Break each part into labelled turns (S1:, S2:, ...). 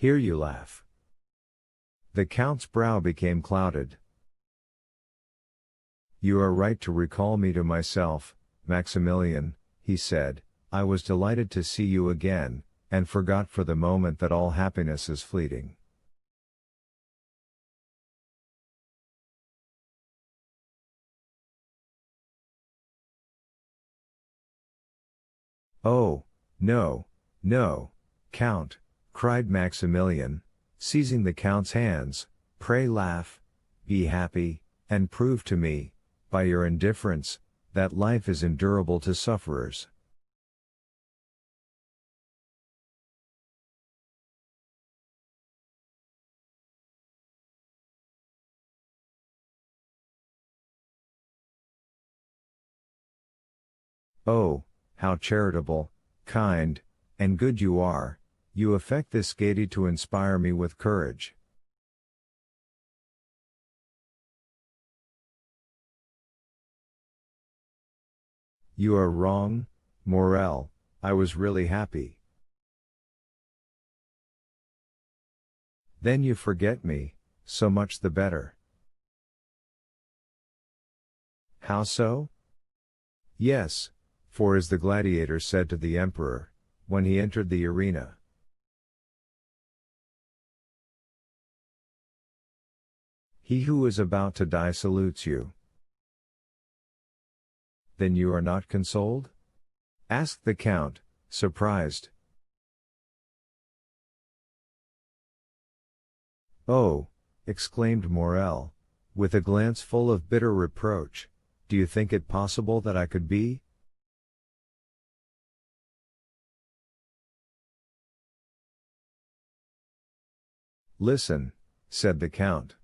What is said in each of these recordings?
S1: Hear you laugh. The Count's brow became clouded. You are right to recall me to myself, Maximilian, he said. I was delighted to see you again, and forgot for the moment that all happiness is fleeting. Oh, no, no, Count, cried Maximilian, seizing the Count's hands, pray laugh, be happy, and prove to me, by your indifference, that life is endurable to sufferers. Oh, how charitable, kind, and good you are, you affect this gaiety to inspire me with courage. You are wrong, Morel, I was really happy. Then you forget me, so much the better. How so? Yes, for as the gladiator said to the emperor, when he entered the arena, he who is about to die salutes you. Then you are not consoled? Asked the Count, surprised. Oh, exclaimed Morel, with a glance full of bitter reproach, do you think it possible that I could be? Listen, said the Count.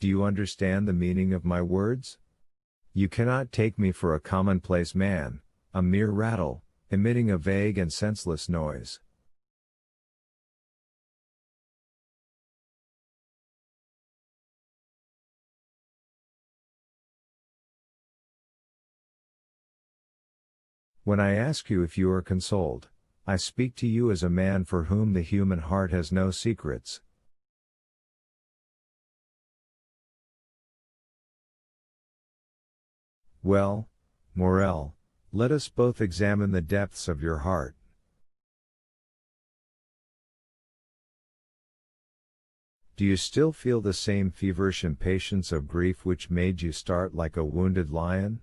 S1: Do you understand the meaning of my words? You cannot take me for a commonplace man, a mere rattle, emitting a vague and senseless noise. When I ask you if you are consoled, I speak to you as a man for whom the human heart has no secrets. Well, Morel, let us both examine the depths of your heart. Do you still feel the same feverish impatience of grief which made you start like a wounded lion?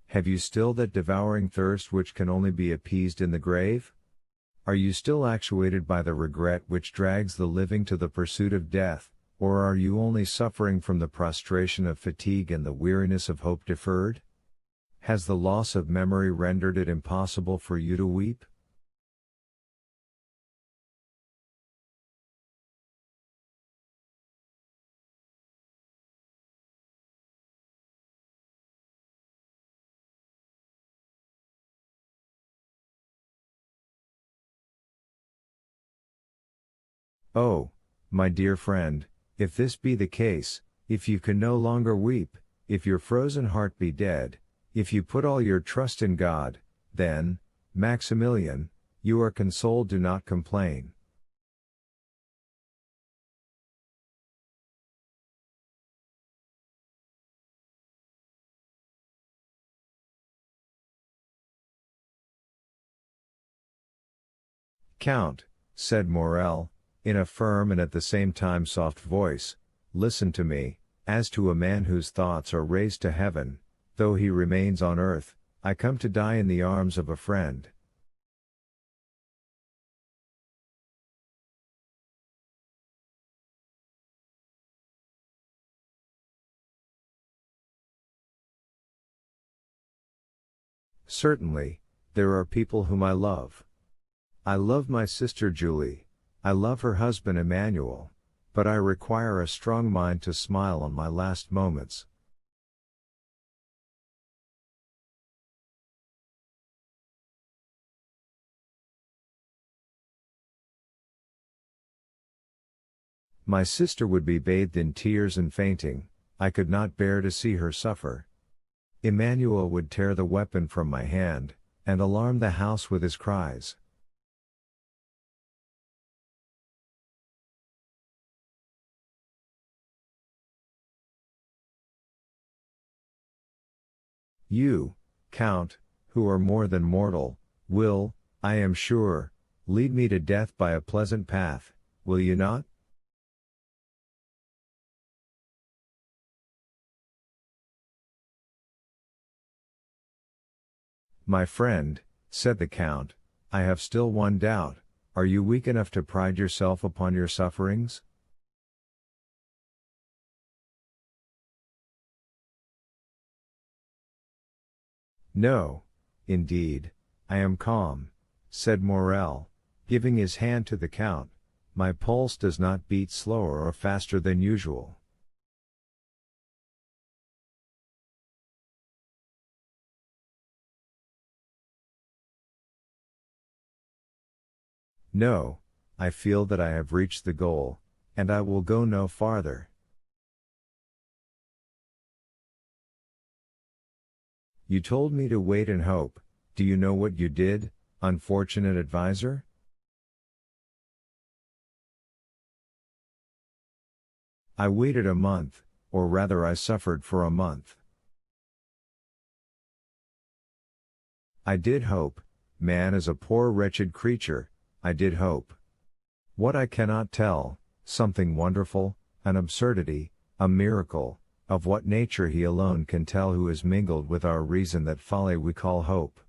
S1: Have you still that devouring thirst which can only be appeased in the grave? Are you still actuated by the regret which drags the living to the pursuit of death, or are you only suffering from the prostration of fatigue and the weariness of hope deferred? Has the loss of memory rendered it impossible for you to weep? Oh, my dear friend, if this be the case, if you can no longer weep, if your frozen heart be dead, if you put all your trust in God, then, Maximilian, you are consoled, do not complain. Count, said Morel, in a firm and at the same time soft voice, listen to me, as to a man whose thoughts are raised to heaven, though he remains on earth, I come to die in the arms of a friend. Certainly, there are people whom I love. I love my sister Julie, I love her husband Emmanuel, but I require a strong mind to smile on my last moments. My sister would be bathed in tears and fainting, I could not bear to see her suffer. Emmanuel would tear the weapon from my hand, and alarmed the house with his cries. You, Count, who are more than mortal, will, I am sure, lead me to death by a pleasant path, will you not? My friend, said the Count, I have still one doubt, are you weak enough to pride yourself upon your sufferings? No, indeed, I am calm, said Morel, giving his hand to the Count, my pulse does not beat slower or faster than usual. No, I feel that I have reached the goal, and I will go no farther. You told me to wait and hope, do you know what you did, unfortunate adviser? I waited a month, or rather I suffered for a month. I did hope, man is a poor wretched creature, I did hope. What I cannot tell, something wonderful, an absurdity, a miracle, of what nature he alone can tell who is mingled with our reason that folly we call hope.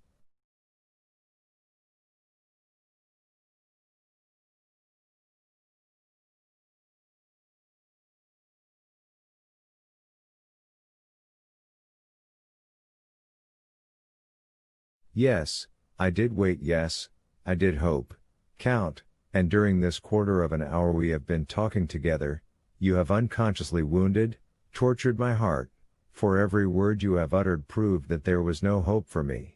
S1: Yes, I did wait, yes, I did hope, Count, and during this quarter of an hour we have been talking together, you have unconsciously wounded, tortured my heart, for every word you have uttered proved that there was no hope for me.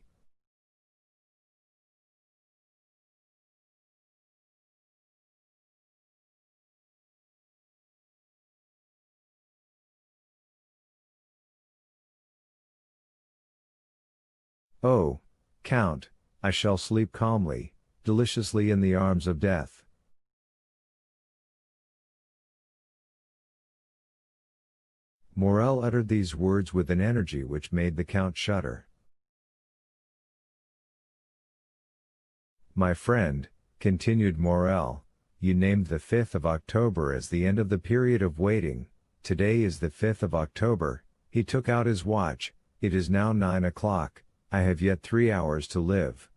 S1: Oh, Count, I shall sleep calmly, deliciously in the arms of death. Morel uttered these words with an energy which made the Count shudder. My friend, continued Morel, you named the 5th of October as the end of the period of waiting, today is the 5th of October, he took out his watch, it is now 9 o'clock, I have yet 3 hours to live.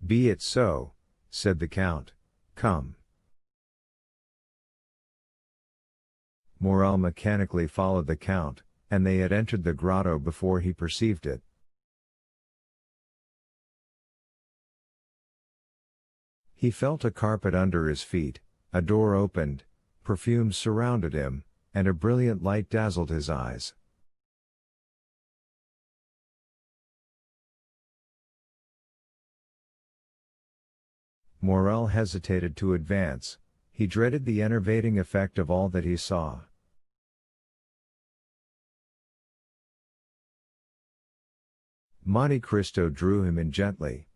S1: Be it so, said the Count, come. Morel mechanically followed the Count, and they had entered the grotto before he perceived it. He felt a carpet under his feet, a door opened, perfumes surrounded him, and a brilliant light dazzled his eyes. Morel hesitated to advance, he dreaded the enervating effect of all that he saw. Monte Cristo drew him in gently.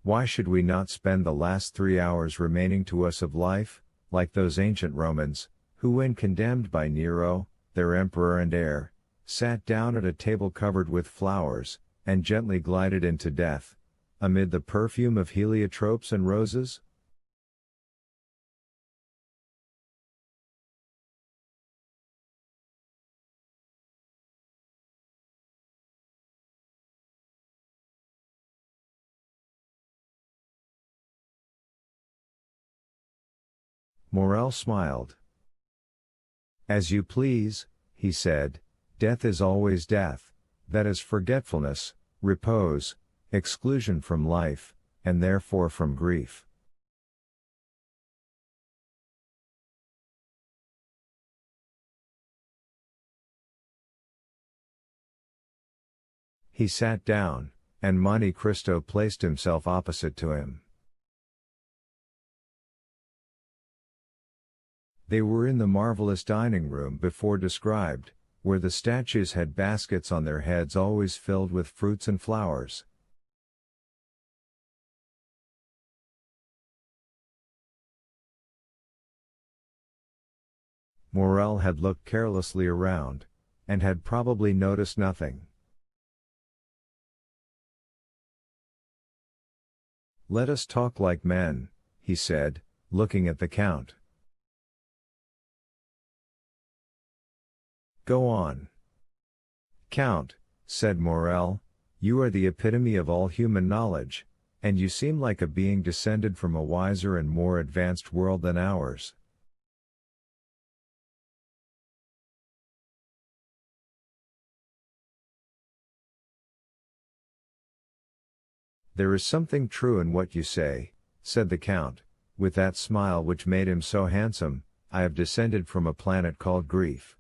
S1: Why should we not spend the last 3 hours remaining to us of life, like those ancient Romans, who when condemned by Nero, their emperor and heir, sat down at a table covered with flowers, and gently glided into death, amid the perfume of heliotropes and roses? Morel smiled. As you please, he said, death is always death, that is forgetfulness, repose, exclusion from life, and therefore from grief. He sat down, and Monte Cristo placed himself opposite to him. They were in the marvelous dining room before described, where the statues had baskets on their heads always filled with fruits and flowers. Morel had looked carelessly around, and had probably noticed nothing. "Let us talk like men," he said, looking at the Count. "Go on." "Count," said Morel, "you are the epitome of all human knowledge, and you seem like a being descended from a wiser and more advanced world than ours. "There is something true in what you say," said the Count, with that smile which made him so handsome. "I have descended from a planet called grief.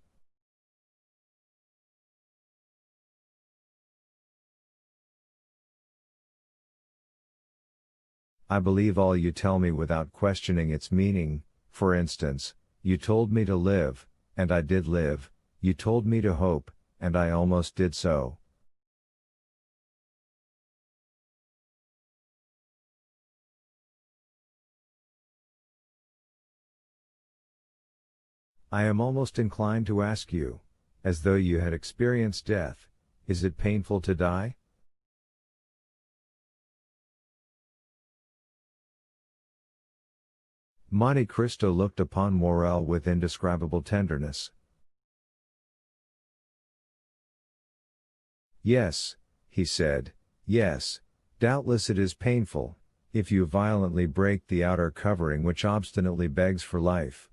S1: I believe all you tell me without questioning its meaning. For instance, you told me to live, and I did live. You told me to hope, and I almost did so. I am almost inclined to ask you, as though you had experienced death, is it painful to die?" Monte Cristo looked upon Morel with indescribable tenderness. "Yes," he said, "yes, doubtless it is painful, if you violently break the outer covering which obstinately begs for life.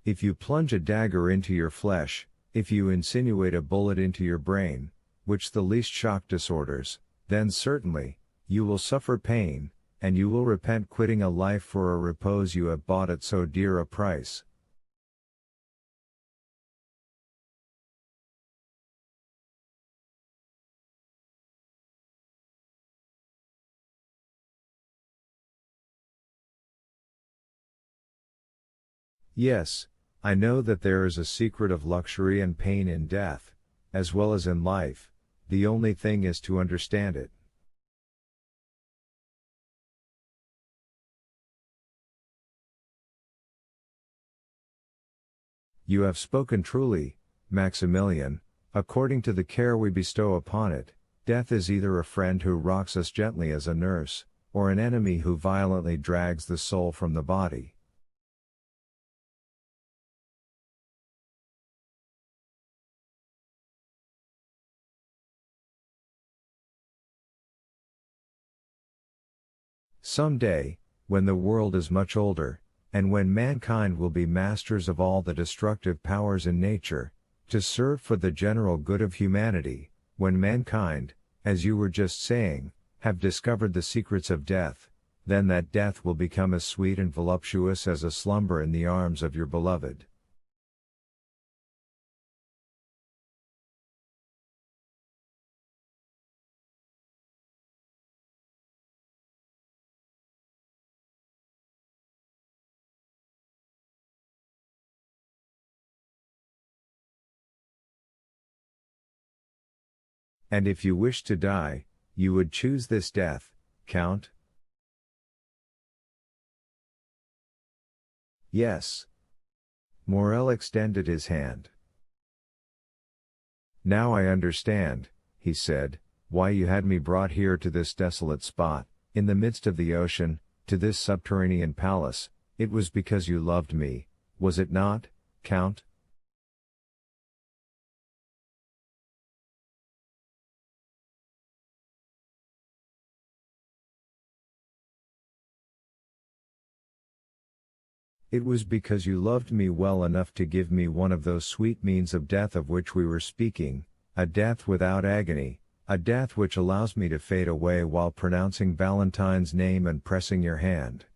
S1: If you plunge a dagger into your flesh, if you insinuate a bullet into your brain, which the least shock disorders, then certainly, you will suffer pain, and you will repent quitting a life for a repose you have bought at so dear a price." "Yes, I know that there is a secret of luxury and pain in death, as well as in life. The only thing is to understand it." "You have spoken truly, Maximilian. According to the care we bestow upon it, death is either a friend who rocks us gently as a nurse, or an enemy who violently drags the soul from the body." "Some day, when the world is much older, and when mankind will be masters of all the destructive powers in nature, to serve for the general good of humanity, when mankind, as you were just saying, have discovered the secrets of death, then that death will become as sweet and voluptuous as a slumber in the arms of your beloved." "And if you wished to die, you would choose this death, Count?" "Yes." Morel extended his hand. "Now I understand," he said, "why you had me brought here to this desolate spot, in the midst of the ocean, to this subterranean palace. It was because you loved me, was it not, Count?" "It was because you loved me well enough to give me one of those sweet means of death of which we were speaking, a death without agony, a death which allows me to fade away while pronouncing Valentine's name and pressing your hand."